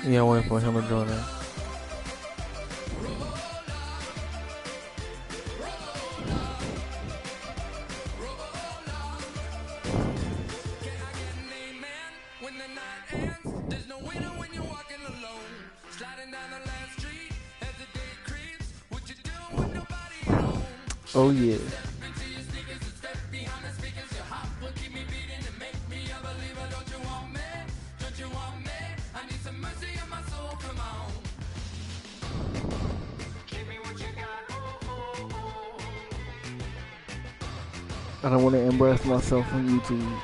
Yeah, I'm waiting for him to join that. Oh yeah. I don't want to embarrass myself on YouTube.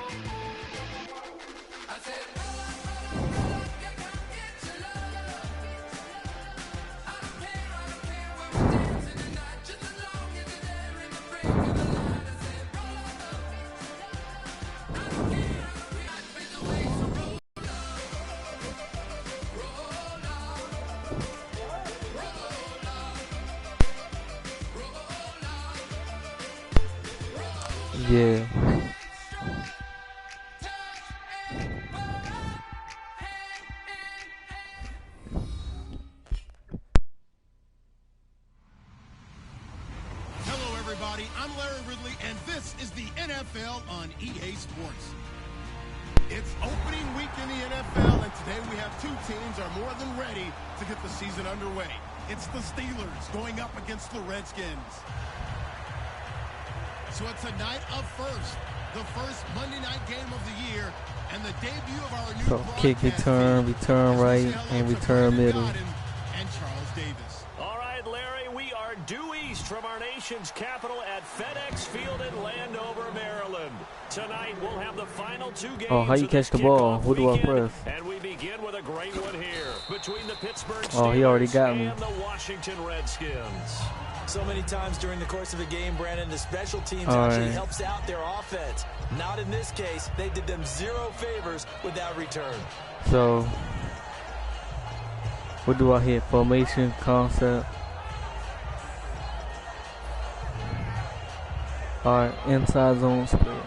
Yeah. Hello, everybody. I'm Larry Ridley, and this is the NFL on EA Sports. It's opening week in the NFL, and today we have two teams are more than ready to get the season underway. It's the Steelers going up against the Redskins. So it's a night of first, the first Monday night game of the year, and the debut of our new So kick, return right, and return middle. And Charles Davis. All right, Larry, we are due east from our nation's capital at FedEx Field in Landover, Maryland. Tonight we'll have the final two games. Oh, how you catch the ball? What do I press? And we begin with a great one here between the Pittsburgh Steelers Oh, he already got me. and the Washington Redskins. So many times during the course of a game, Brandon, the special teams All actually right. helps out their offense. Not in this case. They did them zero favors with that return. So, what do I hit? Formation, concept. Alright, inside zone split.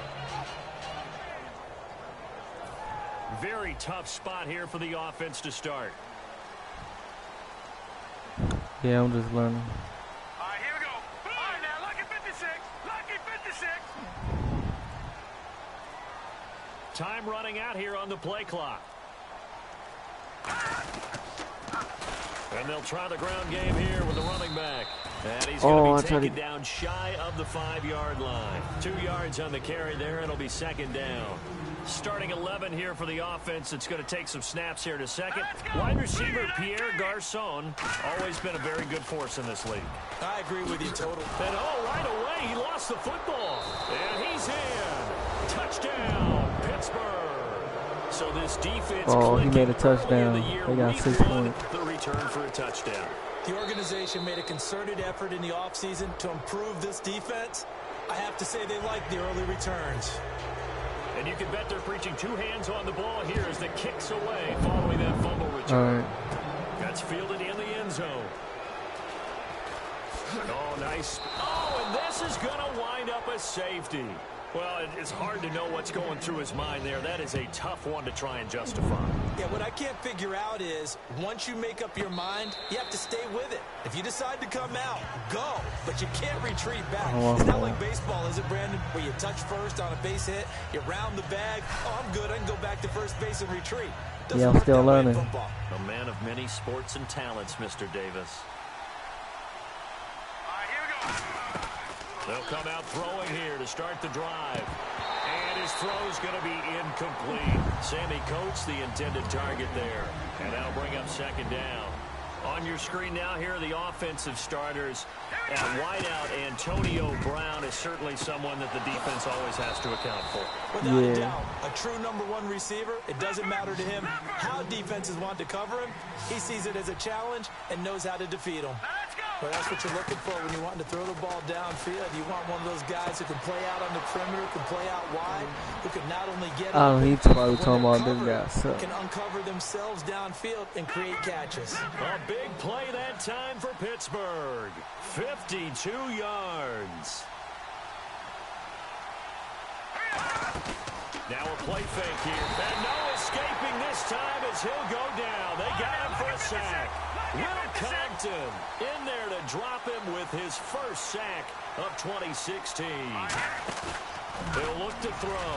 Very tough spot here for the offense to start. Yeah, I'm just learning. All right, here we go. All right, now, lucky 56. Lucky 56. Time running out here on the play clock. And they'll try the ground game here with the running back. And he's going to be taken down shy of the 5-yard line. 2 yards on the carry there. It'll be second down. Starting 11 here for the offense. It's going to take some snaps here to second. Wide receiver Pierre Garçon, always been a very good force in this league. I agree with you totally. And right away, he lost the football. And he's in. Touchdown, Pittsburgh. So this defense. He made a touchdown. They got 6 points. The return for a touchdown. The organization made a concerted effort in the offseason to improve this defense. I have to say they like the early returns. And you can bet they're preaching 2 hands on the ball here as the kicks away following that fumble return. All right. That's fielded in the end zone. Oh, nice. Oh, and this is going to wind up a safety. Well, it's hard to know what's going through his mind there. That is a tough one to try and justify. Yeah, what I can't figure out is once you make up your mind, you have to stay with it. If you decide to come out, go. But you can't retreat back. It's not like baseball, is it, Brandon, where you touch first on a base hit, you round the bag. Oh, I'm good. I can go back to first base and retreat. Yeah, I'm still learning. A man of many sports and talents, Mr. Davis. All right, here we go. They'll come out throwing here to start the drive. And his throw's going to be incomplete. Sammy Coates, the intended target there. And that'll bring up second down. On your screen now, here are the offensive starters. At wideout, Antonio Brown is certainly someone that the defense always has to account for. Without a doubt, a true #1 receiver. It doesn't matter to him how defenses want to cover him. He sees it as a challenge and knows how to defeat them. Let's go. Well, that's what you're looking for when you want to throw the ball downfield. You want one of those guys who can play out on the perimeter, can play out wide, who can not only get He's probably talking about this guy. So. can uncover themselves downfield and create catches. A big play that time for Pittsburgh. 52 yards. Now a play fake here. And no escaping this time as he'll go down. They got him for a sack. Will Compton in there to drop him with his first sack of 2016. They'll look to throw.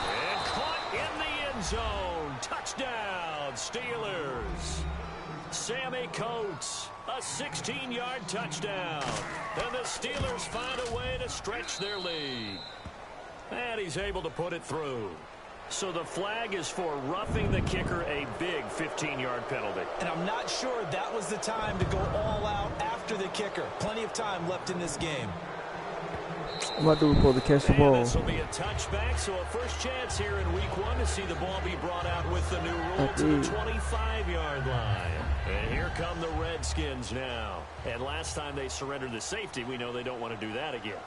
And caught in the end zone. Touchdown, Steelers. Sammy Coates, a 16-yard touchdown. And the Steelers find a way to stretch their lead. And he's able to put it through. So the flag is for roughing the kicker, a big 15-yard penalty. And I'm not sure that was the time to go all out after the kicker. Plenty of time left in this game. I'm about to report to catch the ball. This will be a touchback, so a first chance here in week 1 to see the ball be brought out with the new rule to the 25-yard line. And here come the Redskins now. And last time they surrendered the safety, we know they don't want to do that again.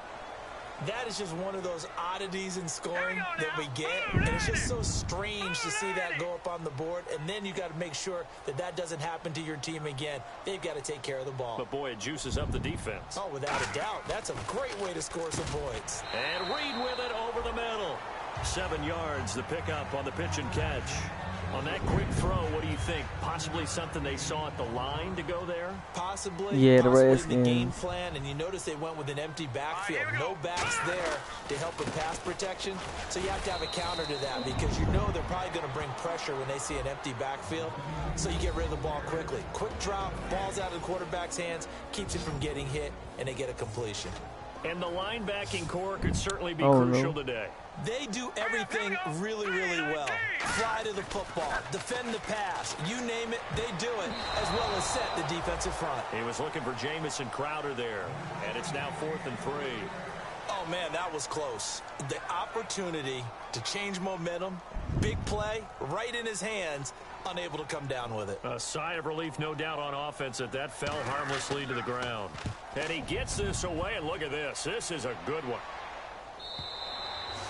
That is just one of those oddities in scoring that we get. And it's just so strange to see that go up on the board. And then you got to make sure that that doesn't happen to your team again. They've got to take care of the ball. But, boy, it juices up the defense. Oh, without a doubt. That's a great way to score some points. And Reed with it over the middle. 7 yards, the pickup on the pitch and catch. On that quick throw, what do you think? Possibly something they saw at the line to go there? Possibly. Yeah, the possibly Redskins. In the game plan, and you notice they went with an empty backfield. No backs there to help with pass protection. So you have to have a counter to that because you know they're probably going to bring pressure when they see an empty backfield. So you get rid of the ball quickly. Quick drop, ball's out of the quarterback's hands, keeps it from getting hit, and they get a completion. And the linebacking core could certainly be crucial today. They do everything really, really well. Fly to the football, defend the pass, you name it, they do it, as well as set the defensive front. He was looking for Jamison Crowder there, and it's now 4th and 3. Oh, man, that was close. The opportunity to change momentum, big play, right in his hands, unable to come down with it. A sigh of relief, no doubt, on offense that that fell harmlessly to the ground. And he gets this away, and look at this. This is a good one.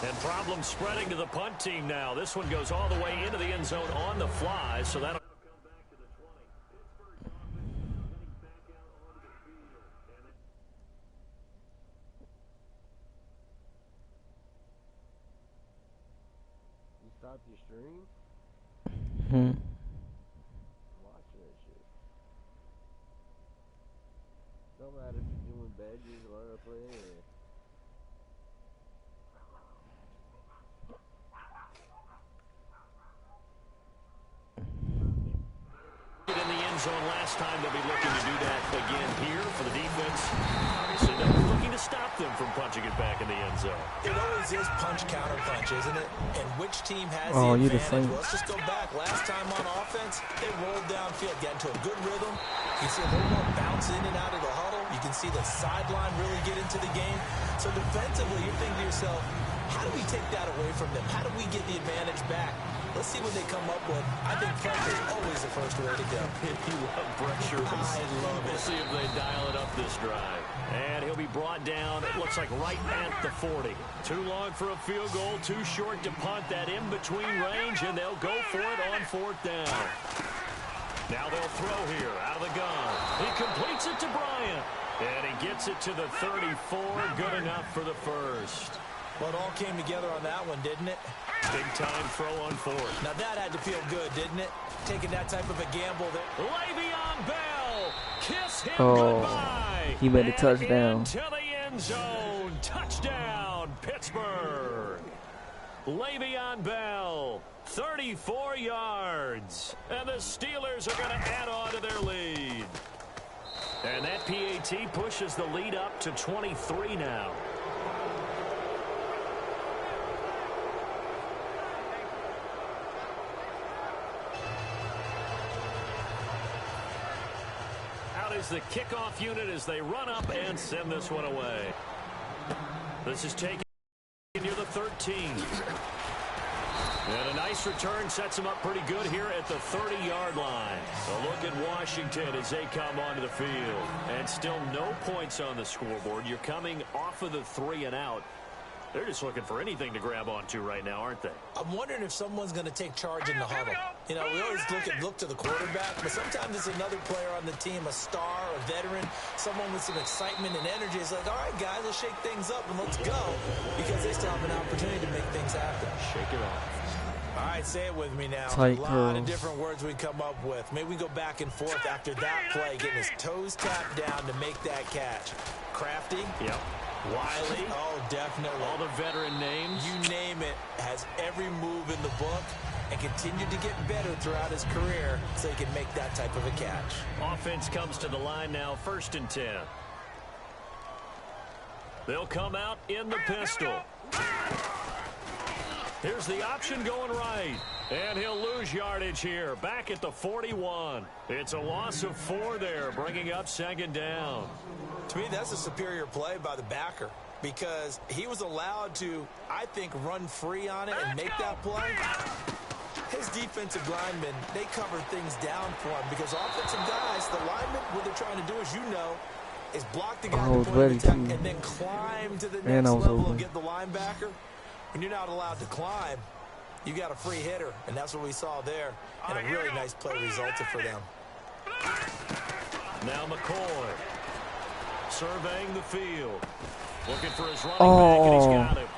And problems spreading to the punt team now. This one goes all the way into the end zone on the fly, so that'll come back to the 20. You stopped your stream? Watch that shit. Don't matter if you're doing bad, you just learn to play anyway. In the end zone last time, they'll be looking to do that again here for the defense. Obviously, they're looking to stop them from punching it back in the end zone. It always is punch, counter punch, isn't it? And which team has Oh, the you're the advantage? same. Well, let's just go back. Last time on offense, they rolled downfield, got into a good rhythm. You see a little more bounce in and out of the huddle. You can see the sideline really get into the game. So defensively, you're thinking to yourself, how do we take that away from them? How do we get the advantage back? Let's see what they come up with. I think pressure is always the first way to go. You love pressure. I love it. We'll see if they dial it up this drive. And he'll be brought down, it looks like right at the 40. Too long for a field goal, too short to punt. That in-between range, and they'll go for it on 4th down. Now they'll throw here out of the gun. He completes it to Bryant. And he gets it to the 34. Good enough for the first. Well, it all came together on that one, didn't it? Big-time throw on 4th. Now that had to feel good, didn't it? Taking that type of a gamble there. Le'Veon Bell, kiss him goodbye. He made a touchdown. Into the end zone. Touchdown, Pittsburgh. Le'Veon Bell, 34 yards. And the Steelers are going to add on to their lead. And that PAT pushes the lead up to 23 now. Is the kickoff unit as they run up and send this one away. This is taken near the 13. And a nice return sets them up pretty good here at the 30-yard line. A look at Washington as they come onto the field. And still no points on the scoreboard. You're coming off of the 3 and out. They're just looking for anything to grab onto right now, aren't they? I'm wondering if someone's going to take charge in the huddle. You know, we always look to the quarterback, but sometimes it's another player on the team, a star, a veteran, someone with some excitement and energy. It's like, all right, guys, let's shake things up and let's go, because they still have an opportunity to make things happen. right, say it with me now. Tight A lot of different words we come up with. Maybe we go back and forth after that play, getting his toes tapped down to make that catch. Crafty? Yep. Wiley? Oh, definitely. All the veteran names. You name it. Has every move in the book and continued to get better throughout his career so he can make that type of a catch. Offense comes to the line now, 1st and 10. They'll come out in the pistol. Here's the option going right. And he'll lose yardage here. Back at the 41. It's a loss of 4 there, bringing up 2nd down. To me, that's a superior play by the backer because he was allowed to, I think, run free on it and make that play. His defensive linemen, they cover things down for him because offensive guys, the linemen, what they're trying to do, as you know, is block the guy at the point of attack and then climb to the next level and get the linebacker. When you're not allowed to climb, you got a free hitter, and that's what we saw there. And a really nice play resulted for them. Now McCoy surveying the field. Looking for his running back, and he's got him.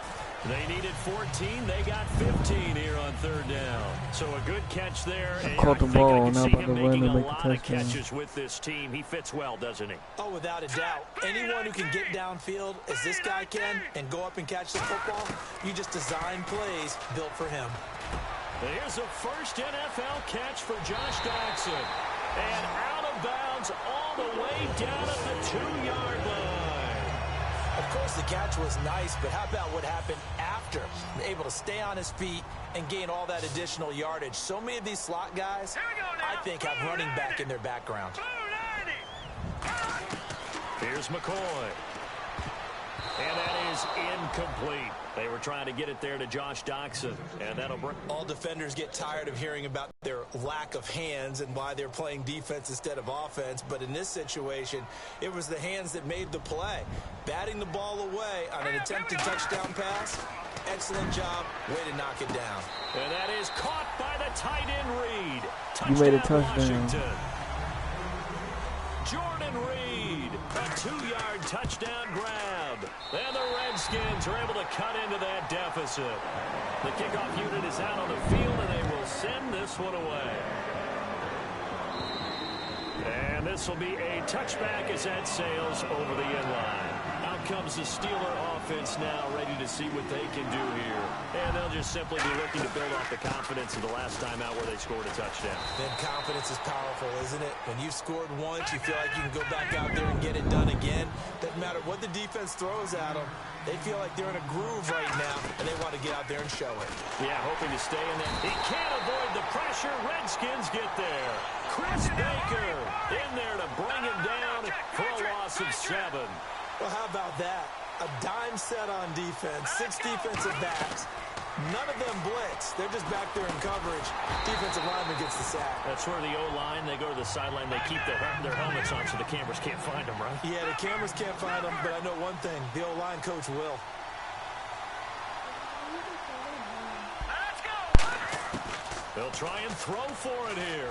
They needed 14. They got 15 here on 3rd down. So a good catch there. And caught the ball. I can see him making a make lot of catches with this team. He fits well, doesn't he? Oh, without a doubt. Anyone who can get downfield, as this guy can, and go up and catch the football, you just design plays built for him. Here's a first NFL catch for Josh Doctson. And out of bounds all the way down at the 2-yard line. Of course, the catch was nice, but how about what happened after? Able to stay on his feet and gain all that additional yardage. So many of these slot guys, I think, have running back in their background. Here's McCoy. And that is incomplete. They were trying to get it there to Josh Doctson, and that'll bring... All defenders get tired of hearing about their lack of hands and why they're playing defense instead of offense, but in this situation, it was the hands that made the play. Batting the ball away on an attempted touchdown pass, excellent job, way to knock it down. And that is caught by the tight end Reed. You made a touchdown. Washington. Jordan Reed, a 2-yard touchdown grab. And the Redskins are able to cut into that deficit. The kickoff unit is out on the field, and they will send this one away. And this will be a touchback as that sails over the end line. Out comes the Steeler offense now, ready to see what they can do here. And they'll just simply be looking to build off the confidence of the last time out where they scored a touchdown. Then confidence is powerful, isn't it? When you've scored once, you feel like you can go back out there and get it done again. Doesn't matter what the defense throws at them. They feel like they're in a groove right now, and they want to get out there and show it. Yeah, hoping to stay in there. He can't avoid the pressure. Redskins get there. Chris Baker in there to bring him down for a loss of 7. Well, how about that? A dime set on defense, 6 defensive backs. None of them blitz. They're just back there in coverage. Defensive lineman gets the sack. That's where the O-line, they go to the sideline, they keep their helmets on so the cameras can't find them, right? Yeah, the cameras can't find them, but I know one thing. The O-line coach will. Let's go. They'll try and throw for it here.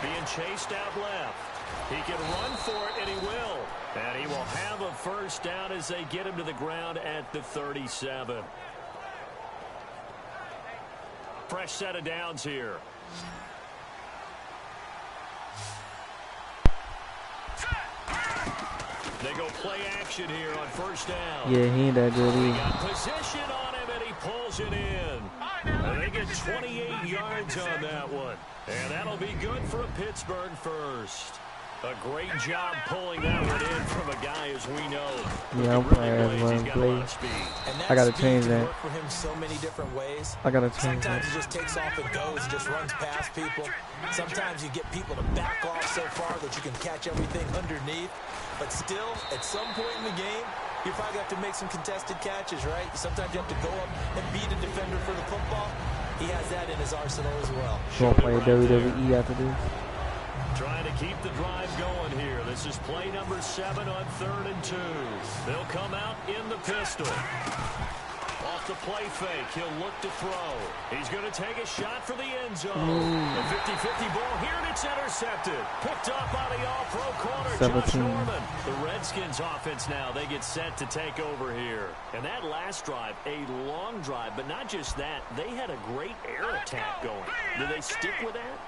Being chased out left. He can run for it, and he will. And he will have a first down as they get him to the ground at the 37. Fresh set of downs here. They go play action here on first down. Yeah, he ain't that good He either. got position on him, and he pulls it in. And they get 28 yards on that one. And that'll be good for a Pittsburgh first. A great job pulling that one in from a guy, as we know. Yeah, I'm playing He's got a lot of speed. I gotta change that. Work for him so many different ways. I gotta change Sometimes that. he just takes off and goes and just runs past people. Sometimes you get people to back off so far that you can catch everything underneath. But still, at some point in the game, you probably have to make some contested catches, right? Sometimes you have to go up and beat a defender for the football. He has that in his arsenal as well. Gonna play WWE after this. Trying to keep the drive going here. This is play number 7 on 3rd and 2. They'll come out in the pistol. Off the play fake. He'll look to throw. He's going to take a shot for the end zone. A 50-50 ball here, and it's intercepted. Picked up by the all-pro corner, 17. Josh Norman. The Redskins offense now, they get set to take over here. And that last drive, a long drive, but not just that. They had a great air attack going. Do they stick with that?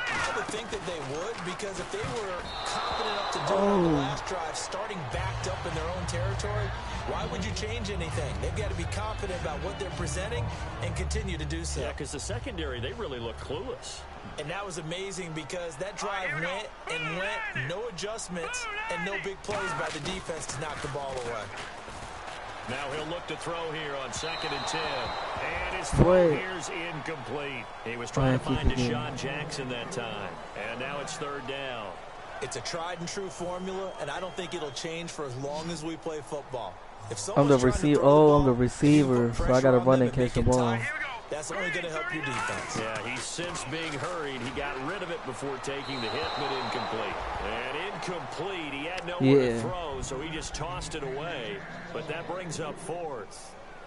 I would think that they would, because if they were confident enough to do it on the last drive, starting backed up in their own territory, why would you change anything? They've got to be confident about what they're presenting and continue to do so. Yeah, because the secondary, they really look clueless. And that was amazing because that drive went and went, no adjustments, and no big plays by the defense to knock the ball away. Now he'll look to throw here on 2nd and 10. And his throw here's incomplete. He was trying to find Deshaun Jackson that time. And now it's 3rd down. It's a tried and true formula, and I don't think it'll change for as long as we play football. If I'm the receiver. I'm the receiver, so I got to run and catch the ball. That's only going to help your defense. Yeah, he's since being hurried. He got rid of it before taking the hit, but incomplete. And incomplete. He had nowhere to throw, so he just tossed it away. But that brings up 4th.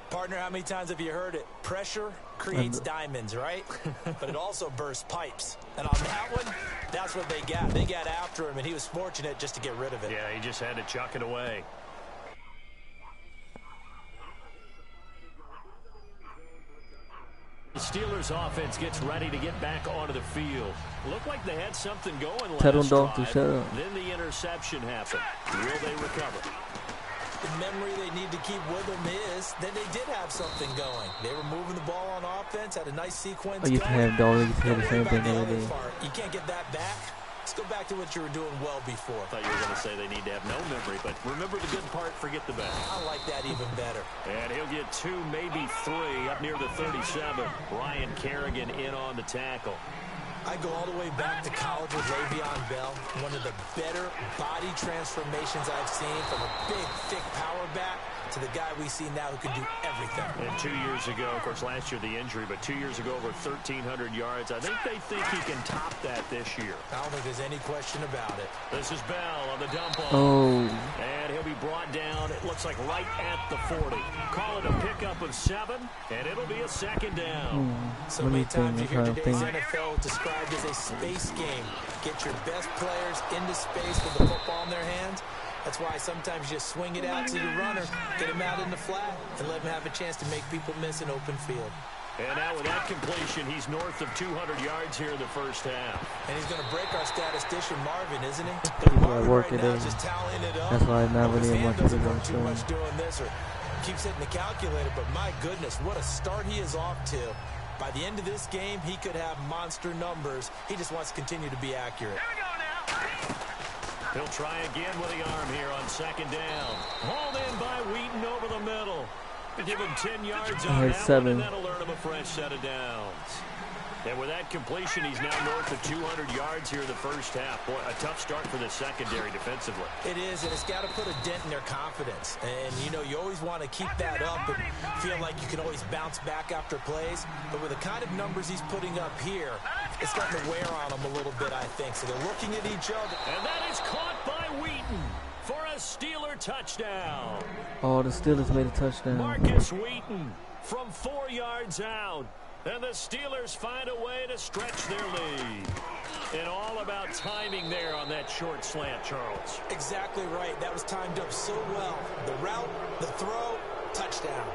Partner, how many times have you heard it? Pressure creates diamonds, right? But it also bursts pipes. And on that one, that's what they got. They got after him, and he was fortunate just to get rid of it. Yeah, he just had to chuck it away. The Steelers offense gets ready to get back onto the field. Looked like they had something going last drive. Then the interception happened. Will they recover? The memory they need to keep with them is that they did have something going. They were moving the ball on offense, had a nice sequence. Oh, you can have the same thing every day. You can't get that back. Let's go back to what you were doing well before. I thought you were going to say they need to have no memory, but remember the good part, forget the bad. I like that even better. And he'll get 2, maybe 3 up near the 37. Ryan Kerrigan in on the tackle. I go all the way back to college with Le'Veon Bell. One of the better body transformations I've seen, from a big, thick power back to the guy we see now who can do everything. And 2 years ago, of course, last year the injury, but 2 years ago over 1,300 yards. I think they think he can top that this year. I don't think there's any question about it. This is Bell on the dump off. And he'll be brought down, it looks like right at the 40. Call it a pickup of 7, and it'll be a 2nd down. So many times you hear today's NFL described as a space game. Get your best players into space with the football in their hands. That's why sometimes you just swing it out to your runner, get him out in the flat, and let him have a chance to make people miss an open field. And now with that completion, he's north of 200 yards here in the first half. And he's going to break our statistician Marvin, isn't he? Marvin right now is just tallying it up. That's why not really much of it too much doing this, or keeps hitting the calculator, but my goodness, what a start he is off to. By the end of this game, he could have monster numbers. He just wants to continue to be accurate. Here we go now. He'll try again with the arm here on 2nd down. Hauled in by Wheaton over the middle. Give him 10 yards on that one, and that'll earn him a fresh set of downs. And with that completion, he's now north of 200 yards here in the first half. Boy, a tough start for the secondary defensively. It is, and it's got to put a dent in their confidence. And, you know, you always want to keep that up and feel like you can always bounce back after plays. But with the kind of numbers he's putting up here, it's starting to wear on them a little bit, I think. So they're looking at each other. And that is caught by Wheaton for a Steeler touchdown. Oh, the Steelers made a touchdown. Marcus Wheaton from 4 yards out. And the Steelers find a way to stretch their lead. And all about timing there on that short slant, Charles. Exactly right. That was timed up so well. The route, the throw, touchdown.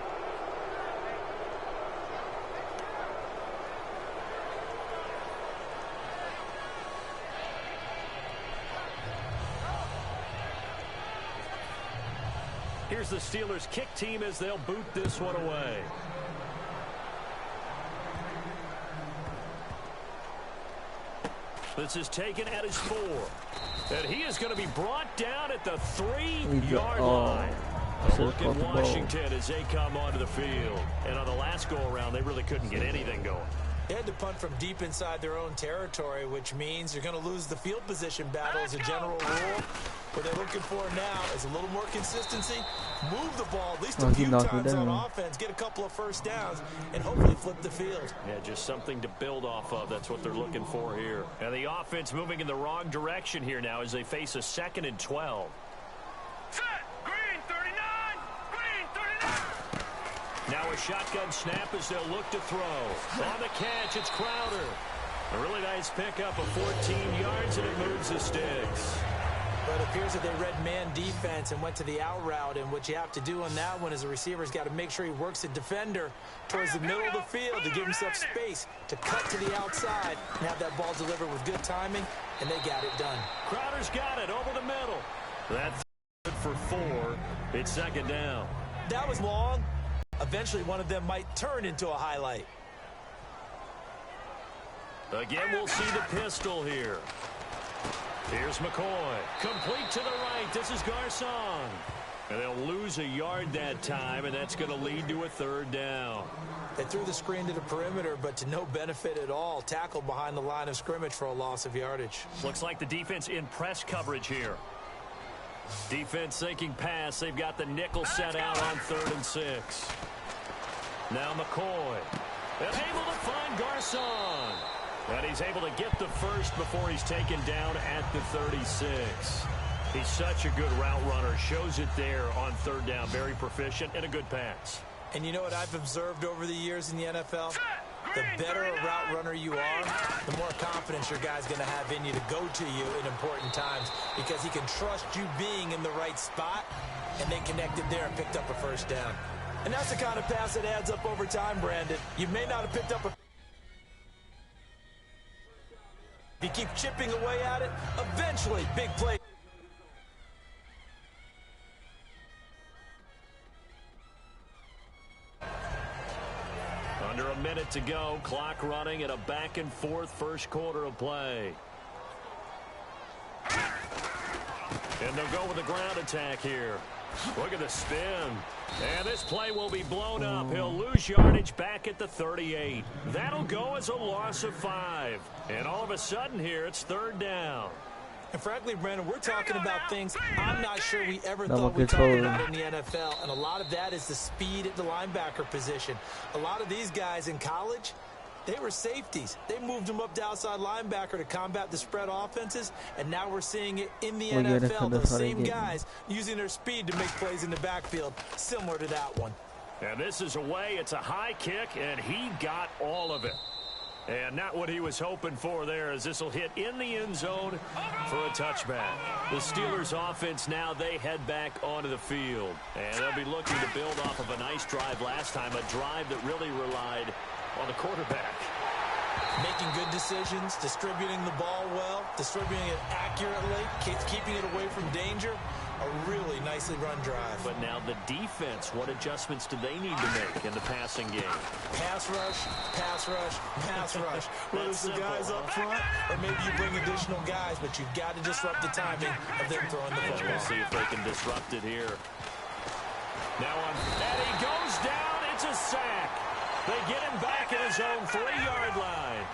Here's the Steelers kick team as they'll boot this one away. This is taken at his 4. And he is going to be brought down at the 3-yard line. A look at Washington as they come onto the field. And on the last go-around, they really couldn't get anything going. They had to punt from deep inside their own territory, which means you're going to lose the field position battle as a general rule. What they're looking for now is a little more consistency, move the ball at least a few times on offense, get a couple of first downs, and hopefully flip the field. Yeah, just something to build off of. That's what they're looking for here. And the offense moving in the wrong direction here now as they face a 2nd and 12. Set. Green 39. Green 39. Now Now a shotgun snap as they'll look to throw. On the catch, it's Crowder. A really nice pickup of 14 yards, and it moves the sticks. But it appears that they read man defense and went to the out route, and what you have to do on that one is the receiver's got to make sure he works the defender towards the middle of the field to give himself space to cut to the outside and have that ball delivered with good timing, and they got it done. Crowder's got it over the middle. That's good for 4. It's second down. That was long. Eventually, one of them might turn into a highlight. Again, we'll see the pistol here. Here's McCoy. Complete to the right. This is Garcon. And they'll lose a yard that time, and that's going to lead to a third down. They threw the screen to the perimeter, but to no benefit at all. Tackled behind the line of scrimmage for a loss of yardage. Looks like the defense in press coverage here. Defense thinking pass. They've got the nickel set out on 3rd and 6. Now McCoy. And able to find Garcon. And he's able to get the first before he's taken down at the 36. He's such a good route runner. Shows it there on 3rd down. Very proficient and a good pass. And you know what I've observed over the years in the NFL? The better a route runner you are, the more confidence your guy's going to have in you to go to you in important times because he can trust you being in the right spot, and they connected there and picked up a first down. And that's the kind of pass that adds up over time, Brandon. You may not have picked up a... If you keep chipping away at it, eventually, big play. Under a minute to go, clock running at a back-and-forth first quarter of play. And they'll go with a ground attack here. Look at the spin. And this play will be blown up. He'll lose yardage back at the 38. That'll go as a loss of 5. And all of a sudden here, it's 3rd down. And frankly, Brandon, we're talking about things I'm not sure we ever thought we'd talk about in the NFL. And a lot of that is the speed at the linebacker position. A lot of these guys in college, they were safeties. They moved them up to outside linebacker to combat the spread offenses. And now we're seeing it in the NFL. Those same guys using their speed to make plays in the backfield, similar to that one. And this is away. It's a high kick, and he got all of it. And not what he was hoping for there, as this will hit in the end zone for a touchback. The Steelers offense now, they head back onto the field. And they'll be looking to build off of a nice drive last time, a drive that really relied on the quarterback. Making good decisions, distributing the ball well, distributing it accurately, keeping it away from danger. A really nicely run drive. But now the defense, what adjustments do they need to make in the passing game? Pass rush, pass rush, pass rush. Whether it's the guys up front or maybe you bring additional guys, but you've got to disrupt the timing of them throwing the football. We'll see if they can disrupt it here. Now on, and he goes down. It's a sack. They get him back at his own 3-yard line.